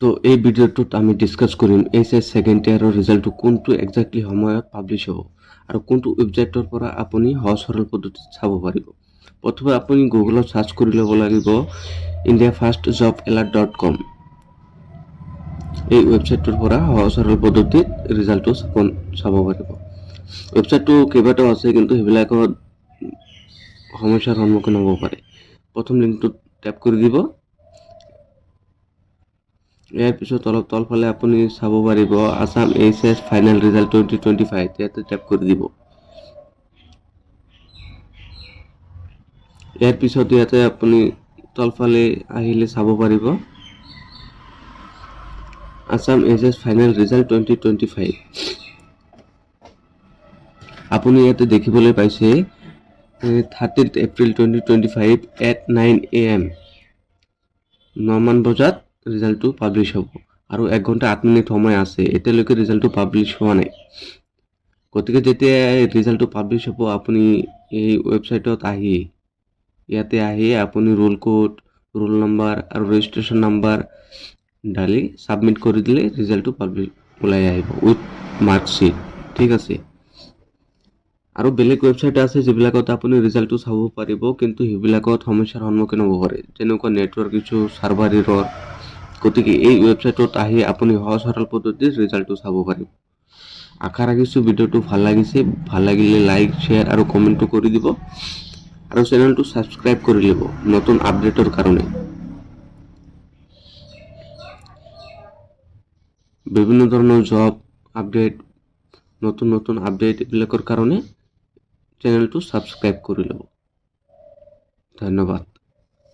তো এই ভিডিঅ'টোত আমি ডিছকাছ কৰিম এইচএছ ছেকেণ্ড ইয়াৰৰ ৰিজাল্টটো কোনটো একজেক্টলি সময়ত পাব্লিছ হ'ব আৰু কোনটো ৱেবছাইটৰ পৰা আপুনি সহজ সৰল পদ্ধতিত চাব পাৰিব। প্ৰথমে আপুনি গুগলত চাৰ্চ কৰি ল'ব লাগিব indiafirstjobalert.com। এই ৱেবছাইটটোৰ পৰা সহজ সৰল পদ্ধতিত ৰিজাল্টটো চাব পাৰিব। ৱেবছাইটটো কেইবাটাও আছে, কিন্তু সেইবিলাকত সমস্যাৰ সন্মুখীন হ'ব পাৰে। প্ৰথম লিংকটোত টেপ কৰি দিব। ইয়াৰ পিছত অলপ তলফালে আপুনি চাব পাৰিব আছাম এইচএছ ফাইনেল ৰিজাল্ট 2025, ইয়াতে টেপ কৰি দিব। ইয়াৰ পিছত ইয়াতে আপুনি তলফালে আহিলে চাব পাৰিব আছাম এইচএছ ফাইনেল ৰিজাল্ট 2025। আপুনি ইয়াতে দেখিবলৈ পাইছে 30 এপ্ৰিল 2025 at 9 AM 9 মান বজাত ৰিজাল্টটো পাব্লিছ হ'ব আৰু 1 ঘণ্টা 8 মিনিট সময় আছে। এতিয়ালৈকে ৰিজাল্টটো পাব্লিছ হোৱা নাই। গতিকে যেতিয়া ৰিজাল্টটো পাব্লিছ হ'ব, আপুনি এই ৱেবছাইটত আহি ইয়াতে আহি আপুনি ৰোল কোড, ৰোল নাম্বাৰ আৰু ৰেজিষ্ট্ৰেশ্যন নাম্বাৰ ঢালি ছাবমিট কৰি দিলে ৰিজাল্টটো পাব্লিছ ওলাই আহিব উইথ মাৰ্কশ্বিট। ঠিক আছে। আৰু বেলেগ ৱেবছাইট আছে যিবিলাকত আপুনি ৰিজাল্টটো চাব পাৰিব, কিন্তু সেইবিলাকত সমস্যাৰ সন্মুখীন হ'ব পাৰে, যেনেকুৱা নেটৱৰ্ক ইছ্যু, ছাৰ্ভাৰ এৰৰ। গতিকে এই ৱেবছাইটত আহি আপুনি সহজ সৰল পদ্ধতিত ৰিজাল্টটো চাব পাৰিব। আশা ৰাখিছোঁ ভিডিঅ'টো ভাল লাগিছে। ভাল লাগিলে লাইক, শ্বেয়াৰ আৰু কমেণ্টটো কৰি দিব আৰু চেনেলটো ছাবস্ক্ৰাইব কৰি ল'ব নতুন আপডেটৰ কাৰণে। বিভিন্ন ধৰণৰ জব আপডেট, নতুন আপডেট এইবিলাকৰ কাৰণে চেনেলটো ছাবস্ক্ৰাইব কৰি ল'ব। ধন্যবাদ।